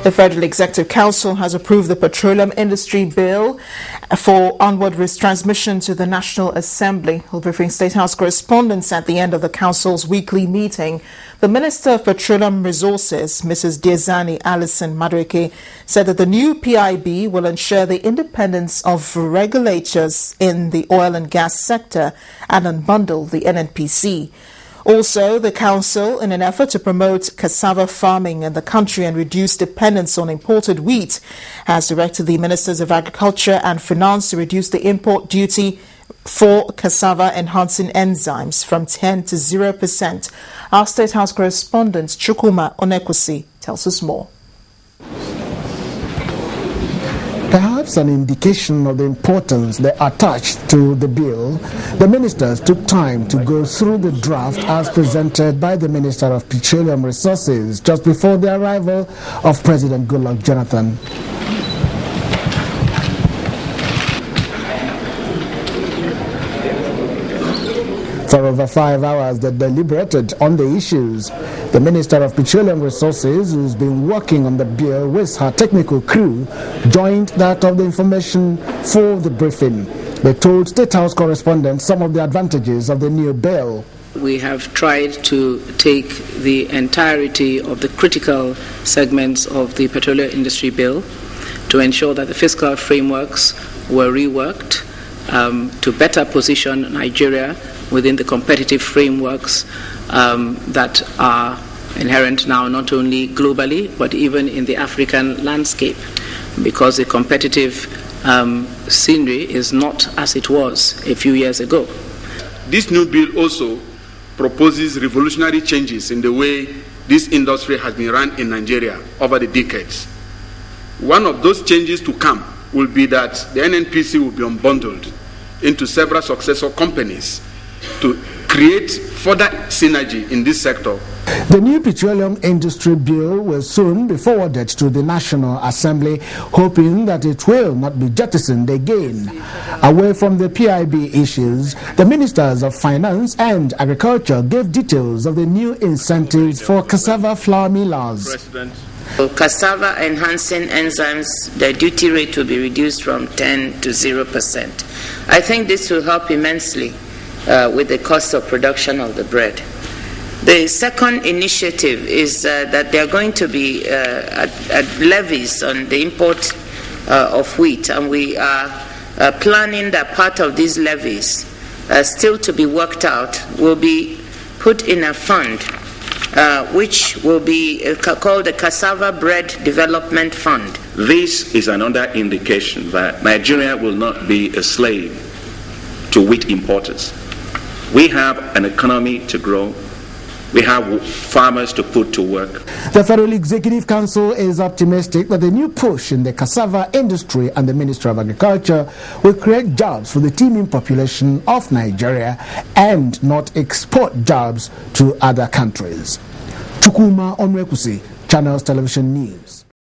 The Federal Executive Council has approved the Petroleum Industry Bill for onward transmission to the National Assembly. We'll be briefing State House correspondents at the end of the Council's weekly meeting. The Minister of Petroleum Resources, Mrs. Diezani Alison Madueke, said that the new PIB will ensure the independence of regulators in the oil and gas sector and unbundle the NNPC. Also, the Council, in an effort to promote cassava farming in the country and reduce dependence on imported wheat, has directed the Ministers of Agriculture and Finance to reduce the import duty for cassava-enhancing enzymes from 10 to 0%. Our State House correspondent, Chukwuma Onekwusi, tells us more. Perhaps an indication of the importance they attached to the bill, the ministers took time to go through the draft as presented by the Minister of Petroleum Resources just before the arrival of President Goodluck Jonathan. For over 5 hours, they deliberated on the issues. The Minister of Petroleum Resources, who's been working on the bill with her technical crew, joined that of the information for the briefing. They told State House correspondents some of the advantages of the new bill. We have tried to take the entirety of the critical segments of the Petroleum Industry Bill to ensure that the fiscal frameworks were reworked to better position Nigeria within the competitive frameworks that are inherent now not only globally but even in the African landscape, because the competitive scenery is not as it was a few years ago. This new bill also proposes revolutionary changes in the way this industry has been run in Nigeria over the decades. One of those changes to come will be that the NNPC will be unbundled into several successor companies to create further synergy in this sector. The new Petroleum Industry Bill will soon be forwarded to the National Assembly, hoping that it will not be jettisoned again. Away from the PIB issues, the Ministers of Finance and Agriculture gave details of the new incentives for cassava flour millers. For cassava enhancing enzymes, the duty rate will be reduced from 10 to 0%. I think this will help immensely with the cost of production of the bread. The second initiative is that there are going to be levies on the import of wheat, and we are planning that part of these levies, still to be worked out, will be put in a fund which will be called the Cassava Bread Development Fund. This is another indication that Nigeria will not be a slave to wheat importers. We have an economy to grow. We have farmers to put to work. The Federal Executive Council is optimistic that the new push in the cassava industry and the Ministry of Agriculture will create jobs for the teeming population of Nigeria and not export jobs to other countries. Chukwuma Onekwusi, Channels Television News.